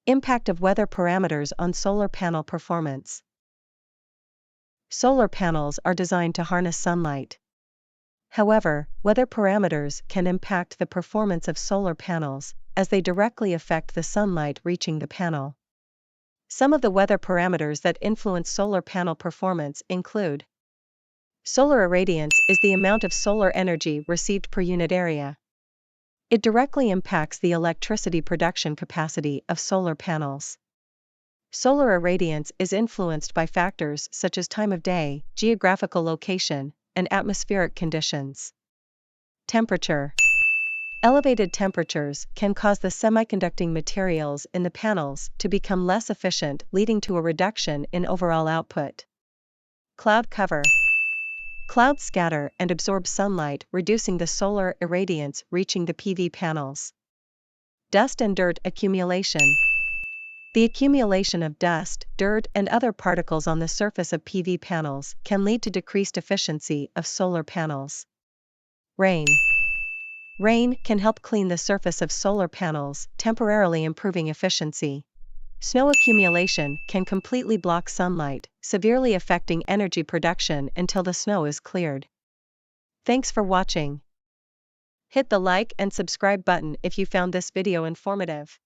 Impact of weather parameters on solar panel performance. Solar panels are designed to harness sunlight. However, weather parameters can impact the performance of solar panels, as they directly affect the sunlight reaching the panel. Some of the weather parameters that influence solar panel performance include: solar irradiance is the amount of solar energy received per unit area. It directly impacts the electricity production capacity of solar panels. Solar irradiance is influenced by factors such as time of day, geographical location, and atmospheric conditions. Temperature. Elevated temperatures can cause the semiconducting materials in the panels to become less efficient, leading to a reduction in overall output. Cloud cover. Clouds scatter and absorb sunlight, reducing the solar irradiance reaching the PV panels. Dust and dirt accumulation. The accumulation of dust, dirt, and other particles on the surface of PV panels can lead to decreased efficiency of solar panels. Rain. Rain can help clean the surface of solar panels, temporarily improving efficiency. Snow accumulation can completely block sunlight, severely affecting energy production until the snow is cleared. Thanks for watching. Hit the like and subscribe button if you found this video informative.